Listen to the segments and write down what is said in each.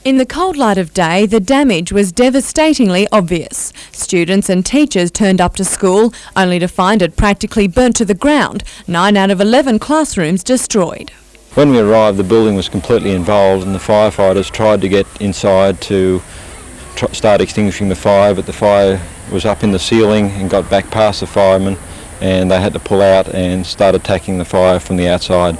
In the cold light of day, the damage was devastatingly obvious. Students and teachers turned up to school, only to find it practically burnt to the ground, 9 out of 11 classrooms destroyed. When we arrived, the building was completely involved and the firefighters tried to get inside to start extinguishing the fire, but the fire was up in the ceiling and got back past the firemen, and they had to pull out and start attacking the fire from the outside.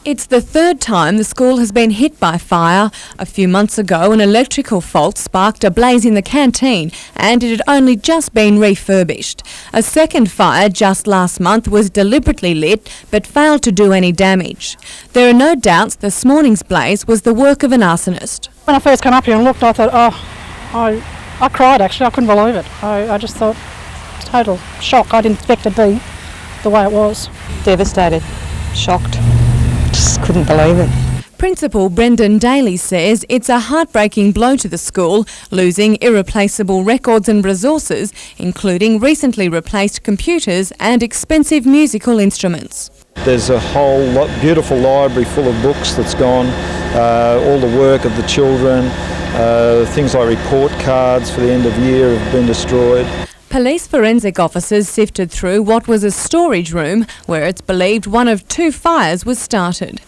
It's the third time the school has been hit by fire. A few months ago, an electrical fault sparked a blaze in the canteen and it had only just been refurbished. A second fire just last month was deliberately lit but failed to do any damage. There are no doubts this morning's blaze was the work of an arsonist. When I first came up here and looked, I thought, I cried actually. I couldn't believe it. I just thought, total shock. I didn't expect it to be the way it was. Devastated, shocked. Just couldn't believe it. Principal Brendan Daly says it's a heartbreaking blow to the school, losing irreplaceable records and resources, including recently replaced computers and expensive musical instruments. There's a whole beautiful library full of books that's gone, all the work of the children, things like report cards for the end of year have been destroyed. Police forensic officers sifted through what was a storage room where it's believed one of 2 fires was started.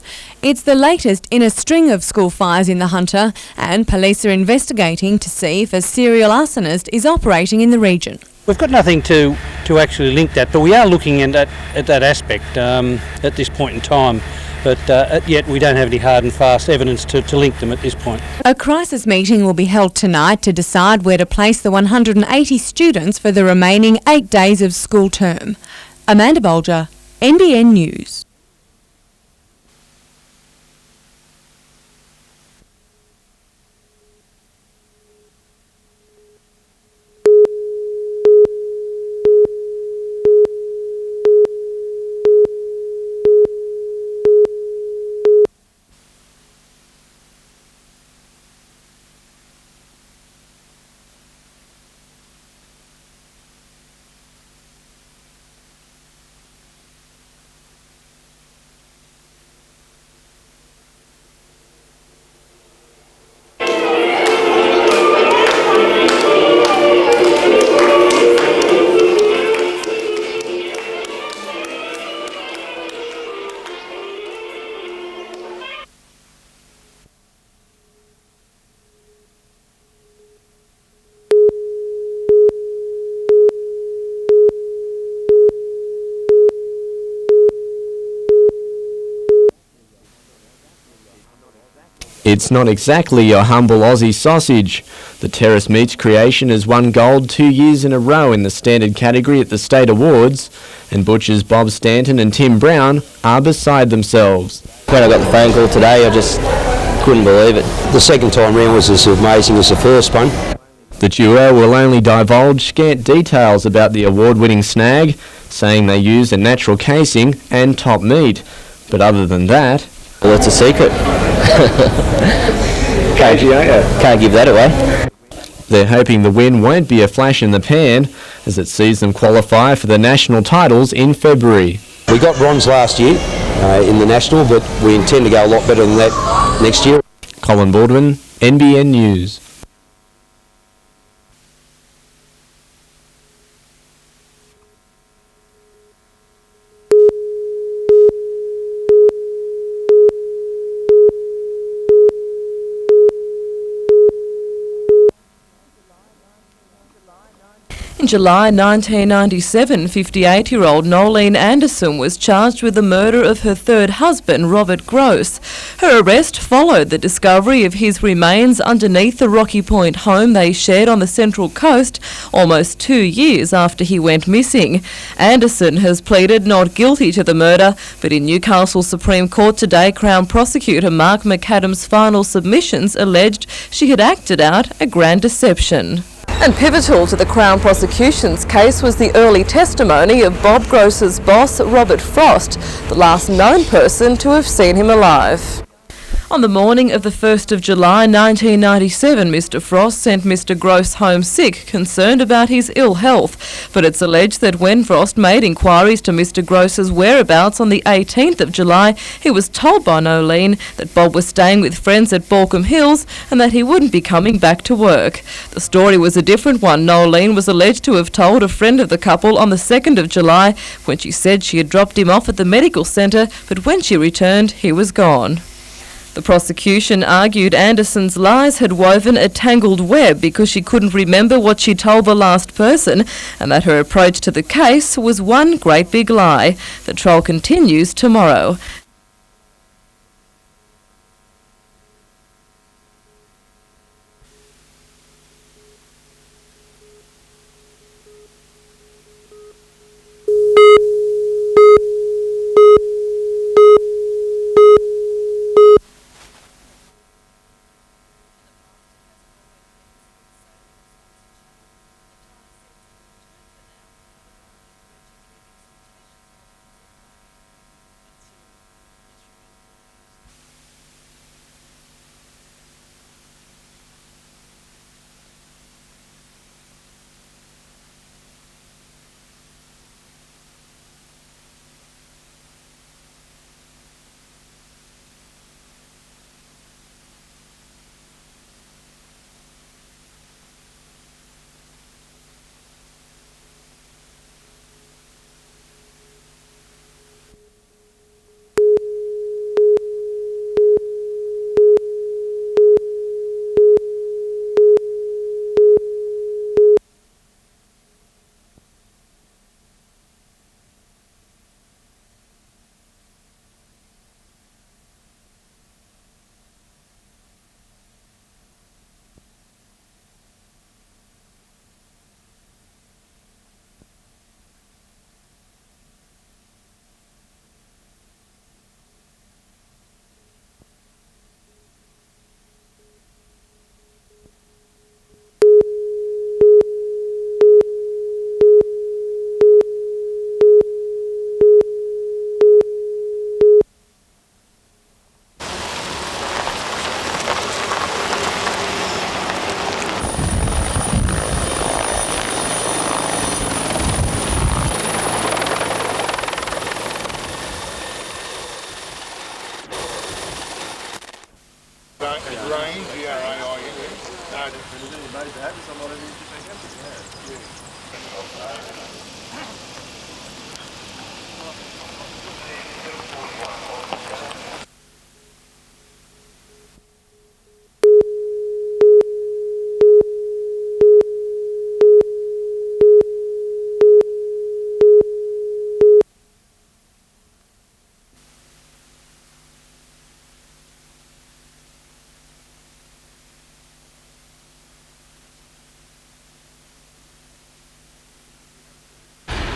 It's the latest in a string of school fires in the Hunter, and police are investigating to see if a serial arsonist is operating in the region. We've got nothing to actually link that, but we are looking at that aspect at this point in time. But yet we don't have any hard and fast evidence to link them at this point. A crisis meeting will be held tonight to decide where to place the 180 students for the remaining 8 days of school term. Amanda Bolger, NBN News. It's not exactly your humble Aussie sausage. The Torres meat's creation has won gold 2 years in a row in the standard category at the State Awards, and butchers Bob Stanton and Tim Brown are beside themselves. When I got the phone call today, I just couldn't believe it. The second time round was as amazing as the first one. The duo will only divulge scant details about the award-winning snag, saying they use a natural casing and top meat. But other than that... well, it's a secret. Can't give that away. They're hoping the win won't be a flash in the pan, as it sees them qualify for the national titles in February. We got bronze last year in the national, but we intend to go a lot better than that next year. Colin Baldwin, NBN News. In July 1997, 58-year-old Nolene Anderson was charged with the murder of her third husband, Robert Gross. Her arrest followed the discovery of his remains underneath the Rocky Point home they shared on the Central Coast almost 2 years after he went missing. Anderson has pleaded not guilty to the murder, but in Newcastle Supreme Court today, Crown Prosecutor Mark McAdam's final submissions alleged she had acted out a grand deception. And pivotal to the Crown prosecution's case was the early testimony of Bob Gross's boss, Robert Frost, the last known person to have seen him alive. On the morning of the 1st of July 1997, Mr Frost sent Mr Gross home sick, concerned about his ill health. But it's alleged that when Frost made inquiries to Mr Gross's whereabouts on the 18th of July, he was told by Nolene that Bob was staying with friends at Balcombe Hills and that he wouldn't be coming back to work. The story was a different one. Nolene was alleged to have told a friend of the couple on the 2nd of July when she said she had dropped him off at the medical centre, but when she returned, he was gone. The prosecution argued Anderson's lies had woven a tangled web because she couldn't remember what she told the last person, and that her approach to the case was one great big lie. The trial continues tomorrow.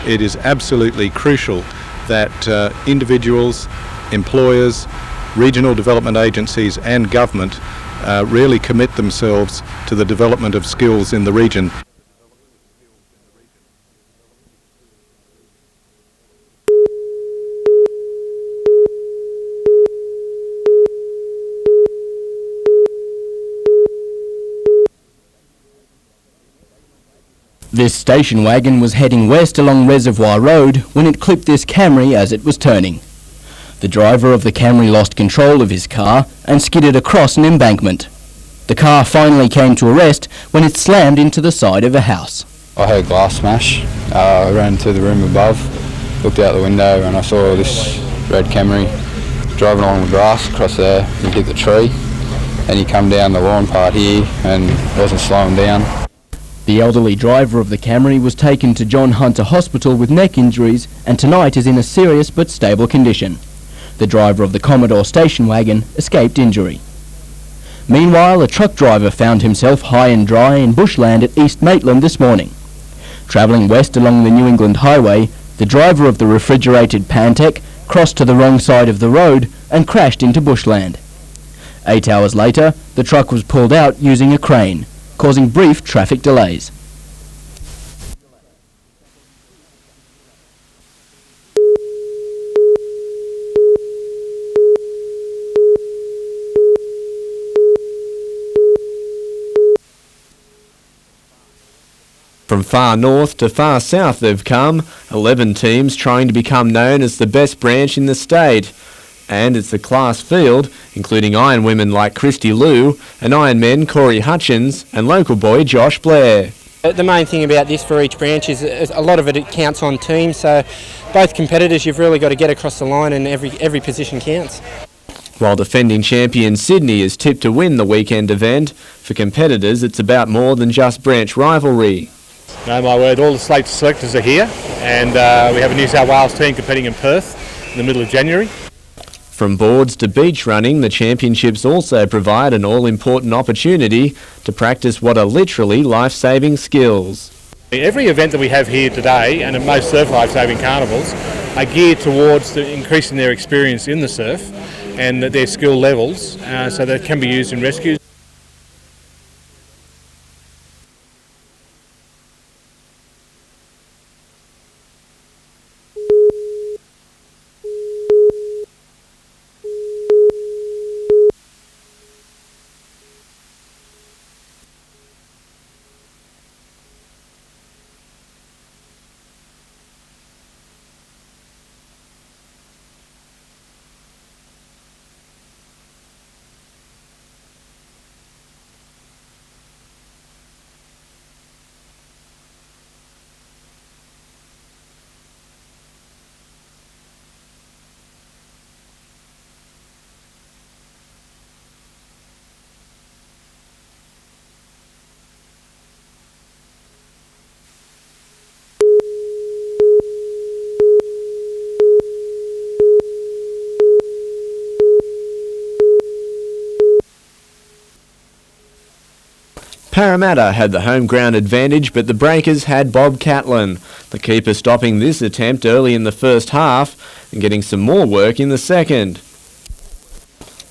It is absolutely crucial that individuals, employers, regional development agencies and government really commit themselves to the development of skills in the region. This station wagon was heading west along Reservoir Road when it clipped this Camry as it was turning. The driver of the Camry lost control of his car and skidded across an embankment. The car finally came to a rest when it slammed into the side of a house. I heard glass smash. I ran to the room above, looked out the window and I saw this red Camry driving along the grass across there. He hit the tree and he come down the lawn part here and wasn't slowing down. The elderly driver of the Camry was taken to John Hunter Hospital with neck injuries and tonight is in a serious but stable condition. The driver of the Commodore station wagon escaped injury. Meanwhile, a truck driver found himself high and dry in bushland at East Maitland this morning. Travelling west along the New England Highway, the driver of the refrigerated Pantech crossed to the wrong side of the road and crashed into bushland. 8 hours later, the truck was pulled out using a crane, causing brief traffic delays. From far north to far south they've come, 11 teams trying to become known as the best branch in the state. And it's a class field, including Iron women like Christy Liu and Iron men Corey Hutchins and local boy Josh Blair. The main thing about this for each branch is a lot of it counts on teams, so both competitors you've really got to get across the line and every position counts. While defending champion Sydney is tipped to win the weekend event, for competitors it's about more than just branch rivalry. No, my word, all the Strait selectors are here, and we have a New South Wales team competing in Perth in the middle of January. From boards to beach running, the championships also provide an all-important opportunity to practice what are literally life-saving skills. Every event that we have here today, and at most surf life-saving carnivals, are geared towards increasing their experience in the surf and their skill levels, so that it can be used in rescues. Parramatta had the home ground advantage, but the Breakers had Bob Catlin, the keeper stopping this attempt early in the first half and getting some more work in the second.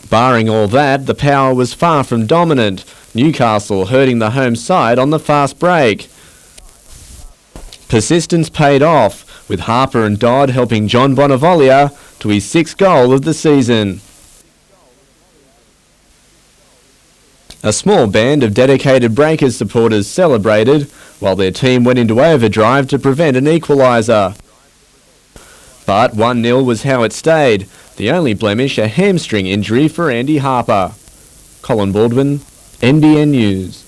Barring all that, the power was far from dominant, Newcastle hurting the home side on the fast break. Persistence paid off, with Harper and Dodd helping John Bonavolia to his 6th goal of the season. A small band of dedicated Breakers supporters celebrated, while their team went into overdrive to prevent an equaliser. But 1-0 was how it stayed, the only blemish a hamstring injury for Andy Harper. Colin Baldwin, NBN News.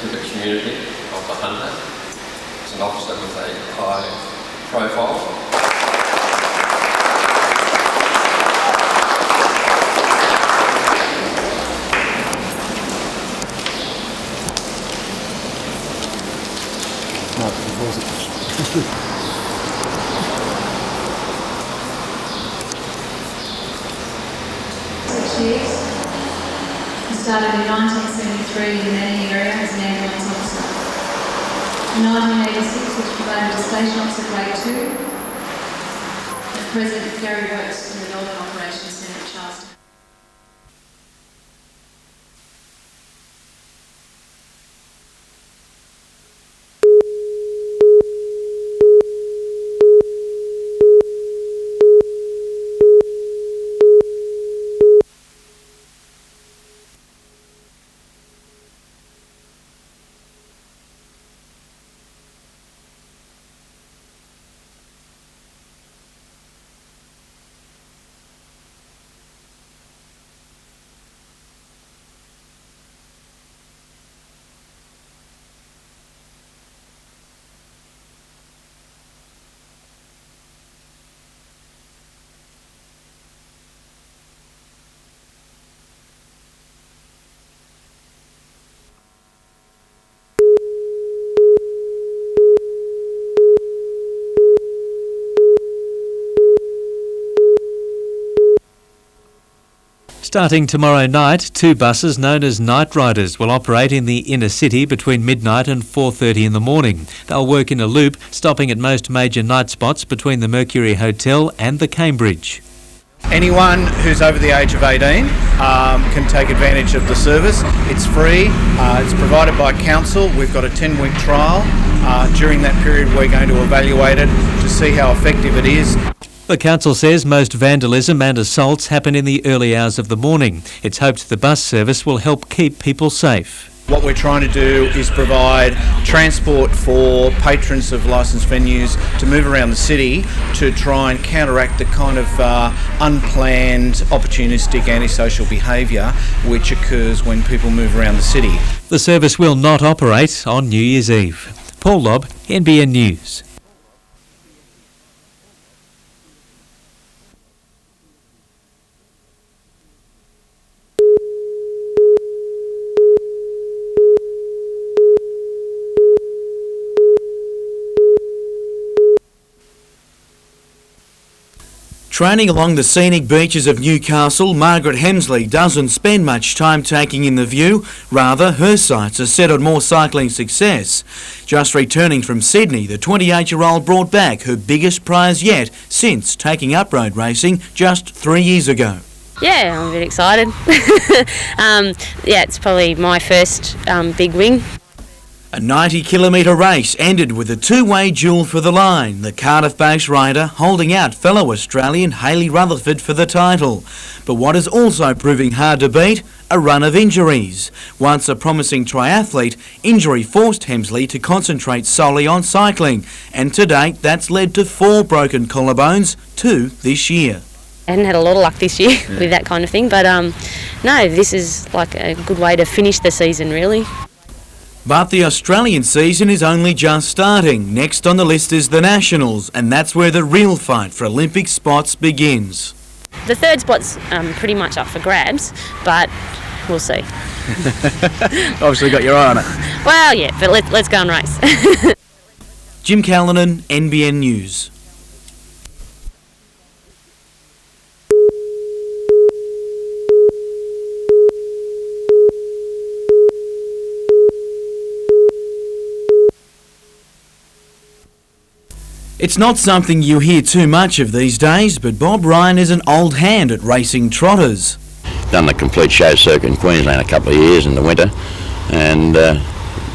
To the community of the Hunter. It's an officer with a high profile. He started in 1973 in the Manning area as an ambulance officer. In 1986 was promoted to Station Officer Grade 2. At present, Gary works in the Northern Operations Centre at Charleston. Starting tomorrow night, 2 buses known as Night Riders will operate in the inner city between midnight and 4:30 in the morning. They'll work in a loop, stopping at most major night spots between the Mercury Hotel and the Cambridge. Anyone who's over the age of 18 can take advantage of the service. It's free, it's provided by council. We've got a 10-week trial. During that period we're going to evaluate it to see how effective it is. The council says most vandalism and assaults happen in the early hours of the morning. It's hoped the bus service will help keep people safe. What we're trying to do is provide transport for patrons of licensed venues to move around the city to try and counteract the kind of unplanned, opportunistic, antisocial behaviour which occurs when people move around the city. The service will not operate on New Year's Eve. Paul Lobb, NBN News. Training along the scenic beaches of Newcastle, Margaret Hemsley doesn't spend much time taking in the view. Rather, her sights are set on more cycling success. Just returning from Sydney, the 28-year-old brought back her biggest prize yet since taking up road racing just 3 years ago. Yeah, I'm a bit excited. Yeah, it's probably my first big win. A 90-kilometre race ended with a two-way duel for the line, the Cardiff-based rider holding out fellow Australian Hayley Rutherford for the title. But what is also proving hard to beat? A run of injuries. Once a promising triathlete, injury forced Hemsley to concentrate solely on cycling, and to date that's led to 4 broken collarbones, 2 this year. I hadn't had a lot of luck this year with that kind of thing, but no, this is like a good way to finish the season really. But the Australian season is only just starting. Next on the list is the Nationals, and that's where the real fight for Olympic spots begins. The third spot's pretty much up for grabs, but we'll see. Obviously got your eye on it. Well, yeah, but let's go and race. Jim Callanan, NBN News. It's not something you hear too much of these days, but Bob Ryan is an old hand at racing trotters. Done the complete show circuit in Queensland a couple of years in the winter, and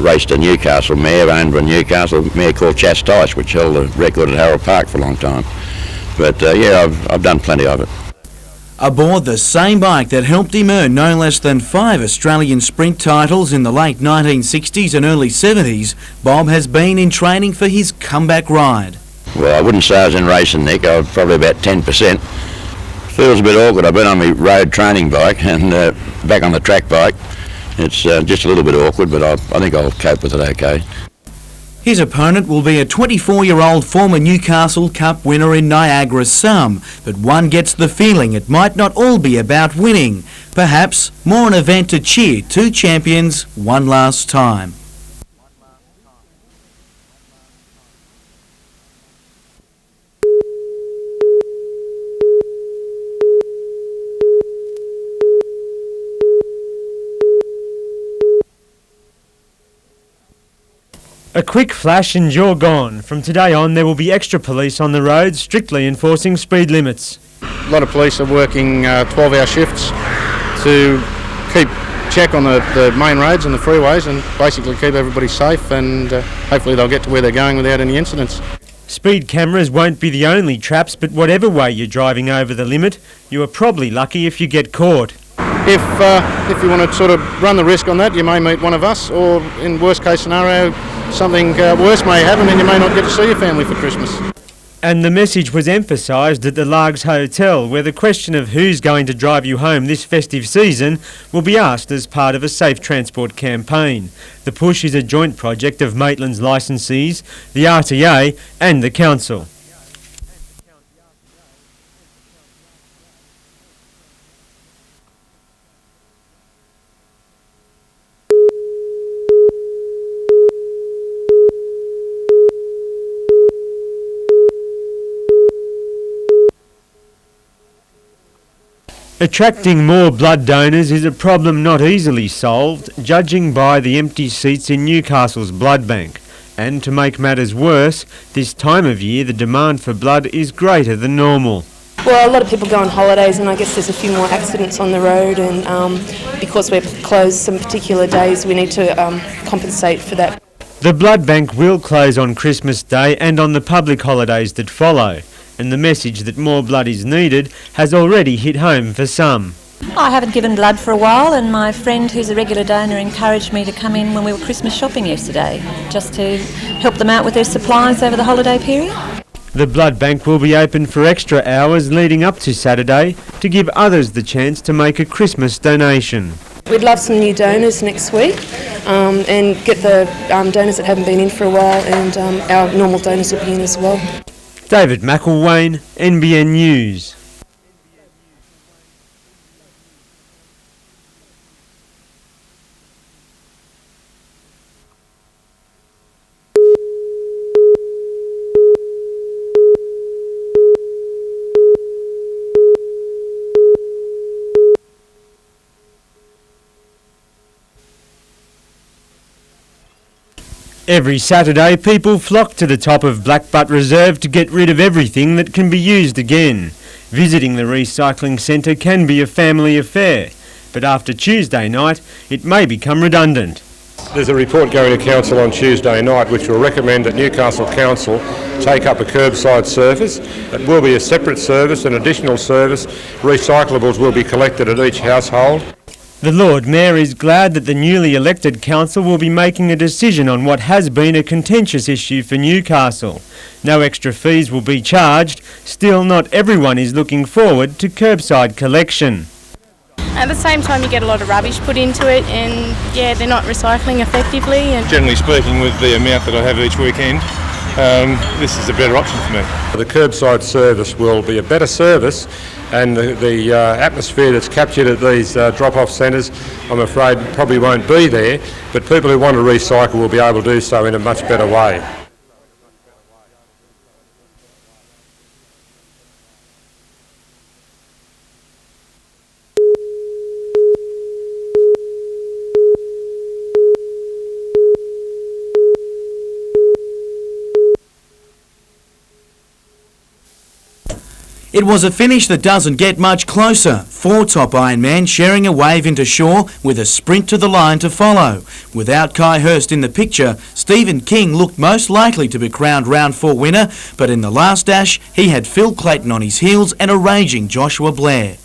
raced a Newcastle mare, owned by a Newcastle mare called Chastise, which held the record at Harold Park for a long time. But yeah, I've done plenty of it. Aboard the same bike that helped him earn no less than 5 Australian sprint titles in the late 1960s and early 70s, Bob has been in training for his comeback ride. Well, I wouldn't say I was in racing, Nick. I was probably about 10%. Feels a bit awkward. I've been on my road training bike and back on the track bike. It's just a little bit awkward, but I think I'll cope with it okay. His opponent will be a 24-year-old former Newcastle Cup winner in Niagara Sum, but one gets the feeling it might not all be about winning. Perhaps more an event to cheer 2 champions one last time. A quick flash and you're gone. From today on, there will be extra police on the roads, strictly enforcing speed limits. A lot of police are working 12-hour shifts to keep check on the main roads and the freeways and basically keep everybody safe, and hopefully they'll get to where they're going without any incidents. Speed cameras won't be the only traps, but whatever way you're driving over the limit, you are probably lucky if you get caught. If you want to sort of run the risk on that, you may meet one of us, or in worst case scenario, something worse may happen and you may not get to see your family for Christmas. And the message was emphasised at the Largs Hotel, where the question of who's going to drive you home this festive season will be asked as part of a safe transport campaign. The push is a joint project of Maitland's licensees, the RTA and the council. Attracting more blood donors is a problem not easily solved, judging by the empty seats in Newcastle's blood bank. And to make matters worse, this time of year the demand for blood is greater than normal. Well, a lot of people go on holidays, and I guess there's a few more accidents on the road, and because we're closed some particular days, we need to compensate for that. The blood bank will close on Christmas Day and on the public holidays that follow, and the message that more blood is needed has already hit home for some. I haven't given blood for a while, and my friend who's a regular donor encouraged me to come in when we were Christmas shopping yesterday, just to help them out with their supplies over the holiday period. The blood bank will be open for extra hours leading up to Saturday to give others the chance to make a Christmas donation. We'd love some new donors next week and get the donors that haven't been in for a while, and our normal donors will be in as well. David McElwain, NBN News. Every Saturday, people flock to the top of Blackbutt Reserve to get rid of everything that can be used again. Visiting the recycling centre can be a family affair, but after Tuesday night, it may become redundant. There's a report going to Council on Tuesday night which will recommend that Newcastle Council take up a curbside service. It will be a separate service, an additional service. Recyclables will be collected at each household. The Lord Mayor is glad that the newly elected council will be making a decision on what has been a contentious issue for Newcastle. No extra fees will be charged. Still, not everyone is looking forward to curbside collection. At the same time, you get a lot of rubbish put into it, and yeah, they're not recycling effectively. And generally speaking, with the amount that I have each weekend, this is a better option for me. The curbside service will be a better service, and the atmosphere that's captured at these drop-off centres, I'm afraid, probably won't be there, but people who want to recycle will be able to do so in a much better way. It was a finish that doesn't get much closer. 4 top Ironman sharing a wave into shore with a sprint to the line to follow. Without Kai Hurst in the picture, Stephen King looked most likely to be crowned round 4 winner, but in the last dash, he had Phil Clayton on his heels and a raging Joshua Blair.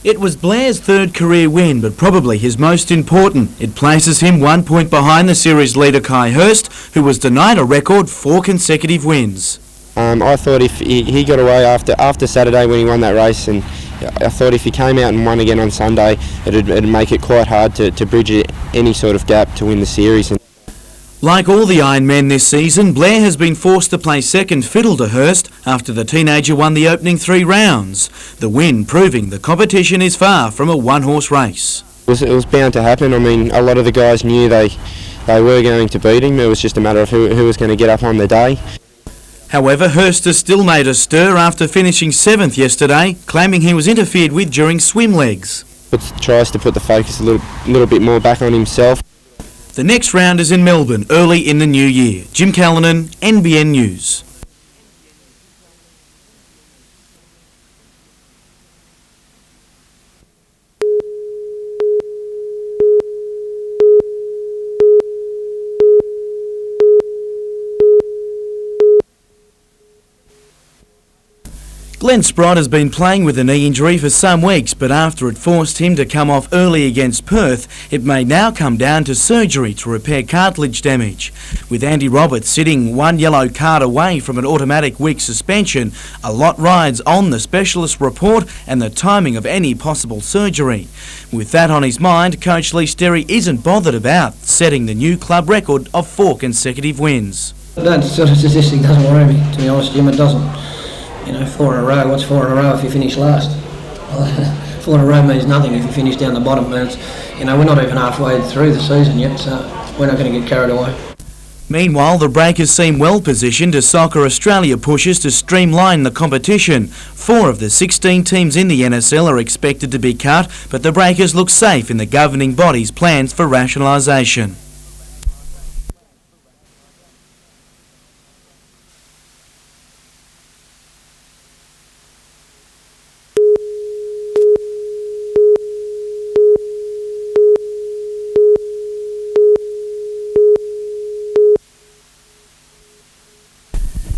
It was Blair's 3rd career win, but probably his most important. It places him 1 point behind the series leader Kai Hurst, who was denied a record 4 consecutive wins. I thought if he got away after Saturday when he won that race, and I thought if he came out and won again on Sunday, it'd make it quite hard to bridge any sort of gap to win the series. Like all the Ironmen this season, Blair has been forced to play second fiddle to Hurst after the teenager won the opening 3 rounds. The win proving the competition is far from a one-horse race. It was bound to happen. I mean, a lot of the guys knew they were going to beat him. It was just a matter of who was going to get up on the day. However, Hurst has still made a stir after finishing 7th yesterday, claiming he was interfered with during swim legs. Tries to put the focus a little bit more back on himself. The next round is in Melbourne early in the new year. Jim Callanan, NBN News. Glenn Sprott has been playing with a knee injury for some weeks, but after it forced him to come off early against Perth, it may now come down to surgery to repair cartilage damage. With Andy Roberts sitting 1 yellow card away from an automatic week suspension, a lot rides on the specialist report and the timing of any possible surgery. With that on his mind, Coach Lee Sterry isn't bothered about setting the new club record of 4 consecutive wins. That sort of statistic doesn't worry me, to be honest, Jim, it doesn't. You know, 4 in a row, what's 4 in a row if you finish last? 4 in a row means nothing if you finish down the bottom. And we're not even halfway through the season yet, so we're not going to get carried away. Meanwhile, the Breakers seem well positioned as Soccer Australia pushes to streamline the competition. 4 of the 16 teams in the NSL are expected to be cut, but the Breakers look safe in the governing body's plans for rationalisation.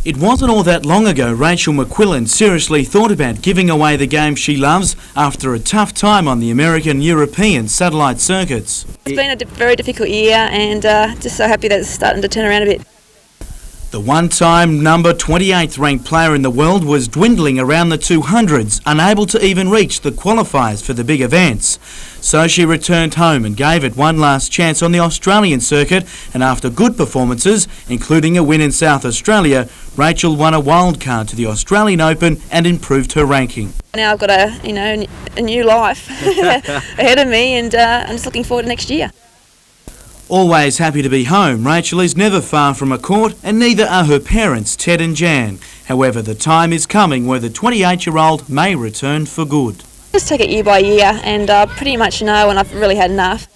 It wasn't all that long ago Rachel McQuillan seriously thought about giving away the game she loves after a tough time on the American, European satellite circuits. It's been a very difficult year, and just so happy that it's starting to turn around a bit. The one-time number 28th ranked player in the world was dwindling around the 200s, unable to even reach the qualifiers for the big events. So she returned home and gave it one last chance on the Australian circuit, and after good performances, including a win in South Australia, Rachel won a wildcard to the Australian Open and improved her ranking. Now I've got a new life ahead of me, and I'm just looking forward to next year. Always happy to be home, Rachel is never far from a court, and neither are her parents, Ted and Jan. However, the time is coming where the 28-year-old may return for good. Just take it year by year, and pretty much know when I've really had enough.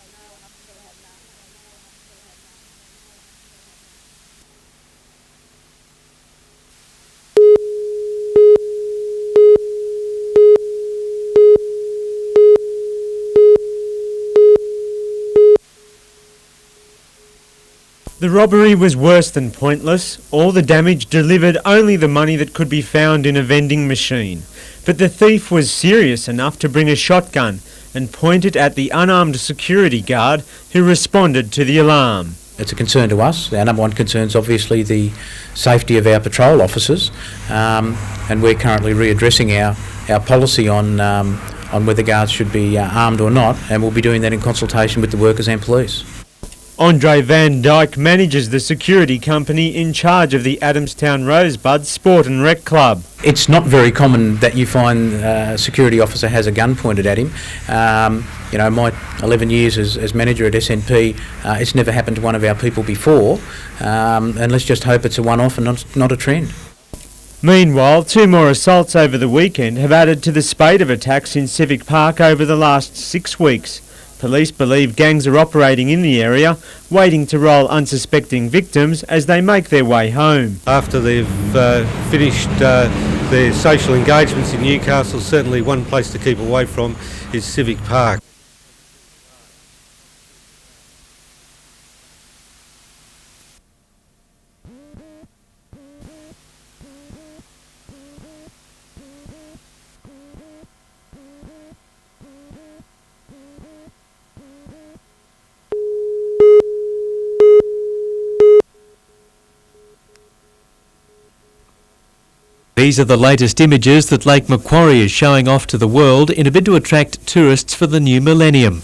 The robbery was worse than pointless. All the damage delivered only the money that could be found in a vending machine. But the thief was serious enough to bring a shotgun and point it at the unarmed security guard who responded to the alarm. It's a concern to us. Our number one concern is obviously the safety of our patrol officers, and we're currently readdressing our policy on whether guards should be armed or not, and we'll be doing that in consultation with the workers and police. Andre Van Dyke manages the security company in charge of the Adamstown Rosebuds Sport and Rec Club. It's not very common that you find a security officer has a gun pointed at him. My 11 years as manager at SNP, it's never happened to one of our people before, and let's just hope it's a one-off and not a trend. Meanwhile, 2 more assaults over the weekend have added to the spate of attacks in Civic Park over the last 6 weeks. Police believe gangs are operating in the area, waiting to roll unsuspecting victims as they make their way home. After they've finished their social engagements in Newcastle, certainly one place to keep away from is Civic Park. These are the latest images that Lake Macquarie is showing off to the world in a bid to attract tourists for the new millennium.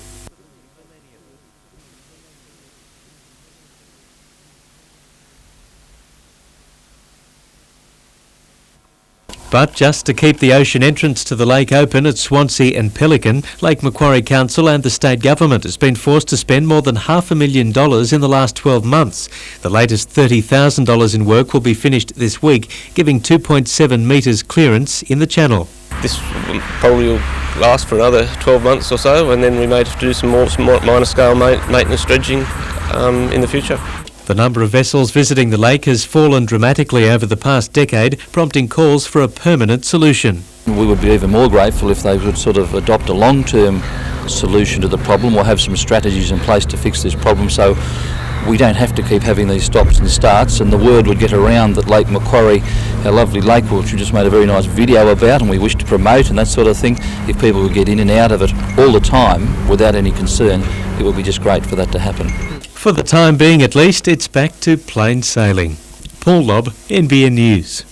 But just to keep the ocean entrance to the lake open at Swansea and Pelican, Lake Macquarie Council and the state government has been forced to spend more than $500,000 in the last 12 months. The latest $30,000 in work will be finished this week, giving 2.7 metres clearance in the channel. This probably will last for another 12 months or so, and then we may have to do some more minor scale maintenance dredging in the future. The number of vessels visiting the lake has fallen dramatically over the past decade, prompting calls for a permanent solution. We would be even more grateful if they would sort of adopt a long-term solution to the problem or have some strategies in place to fix this problem so we don't have to keep having these stops and starts, and the word would get around that Lake Macquarie, our lovely lake, which we just made a very nice video about and we wish to promote and that sort of thing, if people would get in and out of it all the time without any concern, it would be just great for that to happen. For the time being at least, it's back to plain sailing. Paul Lobb, NBN News.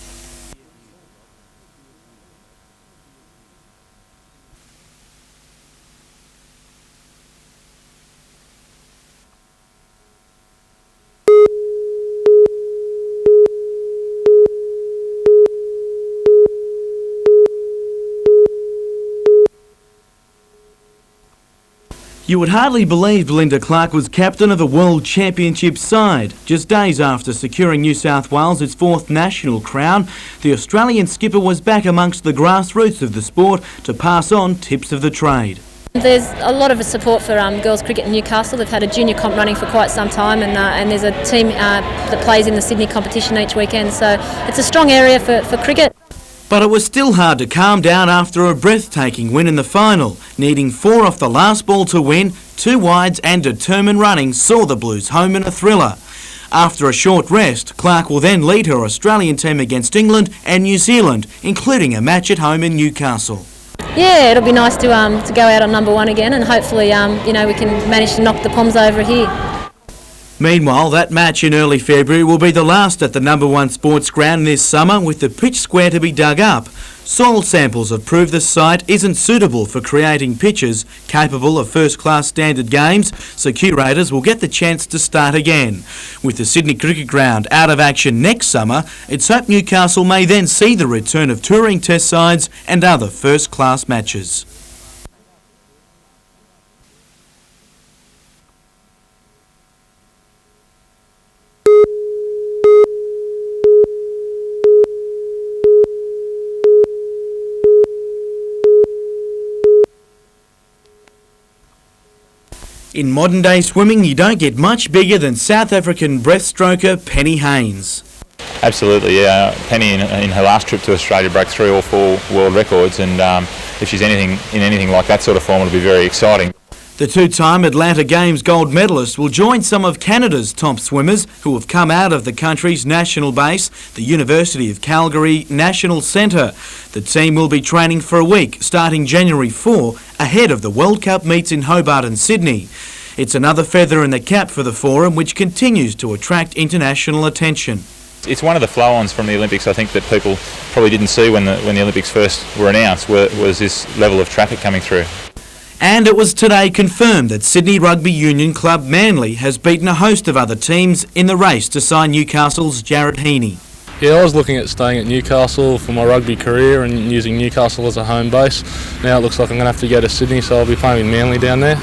You would hardly believe Belinda Clark was captain of a World Championship side. Just days after securing New South Wales its 4th national crown, the Australian skipper was back amongst the grassroots of the sport to pass on tips of the trade. There's a lot of support for girls cricket in Newcastle. They've had a junior comp running for quite some time, and there's a team that plays in the Sydney competition each weekend, so it's a strong area for cricket. But it was still hard to calm down after a breathtaking win in the final. Needing 4 off the last ball to win, 2 wides and determined running saw the Blues home in a thriller. After a short rest, Clark will then lead her Australian team against England and New Zealand, including a match at home in Newcastle. Yeah, it'll be nice to go out on number one again, and hopefully we can manage to knock the Poms over here. Meanwhile, that match in early February will be the last at the number one sports ground this summer, with the pitch square to be dug up. Soil samples have proved the site isn't suitable for creating pitches capable of first-class standard games, so curators will get the chance to start again. With the Sydney Cricket Ground out of action next summer, it's hoped Newcastle may then see the return of touring test sides and other first-class matches. In modern day swimming, you don't get much bigger than South African breaststroker Penny Haynes. Absolutely, yeah. Penny in her last trip to Australia broke 3 or 4 world records, and if she's in anything like that sort of form, it'll be very exciting. The two-time Atlanta Games gold medalist will join some of Canada's top swimmers who have come out of the country's national base, the University of Calgary National Centre. The team will be training for a week, starting January 4, ahead of the World Cup meets in Hobart and Sydney. It's another feather in the cap for the forum, which continues to attract international attention. It's one of the flow-ons from the Olympics, I think, that people probably didn't see when the Olympics first were announced, was this level of traffic coming through. And it was today confirmed that Sydney Rugby Union club Manly has beaten a host of other teams in the race to sign Newcastle's Jared Heaney. Yeah, I was looking at staying at Newcastle for my rugby career and using Newcastle as a home base. Now it looks like I'm going to have to go to Sydney, so I'll be playing in Manly down there.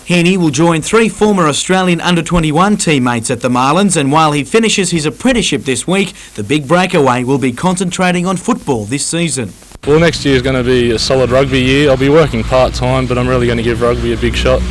Heaney will join 3 former Australian under-21 teammates at the Marlins, and while he finishes his apprenticeship this week, the big breakaway will be concentrating on football this season. Well, next year is going to be a solid rugby year. I'll be working part-time, but I'm really going to give rugby a big shot.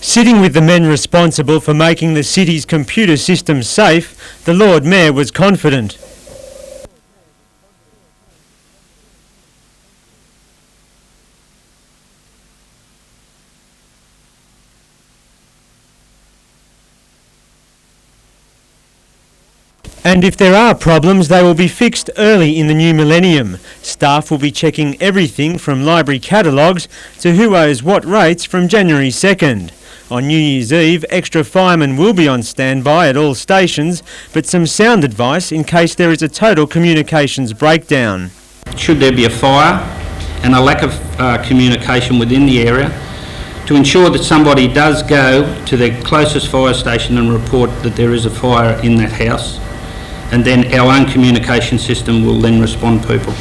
Sitting with the men responsible for making the city's computer systems safe, the Lord Mayor was confident. And if there are problems, they will be fixed early in the new millennium. Staff will be checking everything from library catalogues to who owes what rates from January 2nd. On New Year's Eve, extra firemen will be on standby at all stations, but some sound advice in case there is a total communications breakdown. Should there be a fire and a lack of communication within the area, to ensure that somebody does go to the closest fire station and report that there is a fire in that house, and then our own communication system will then respond to people.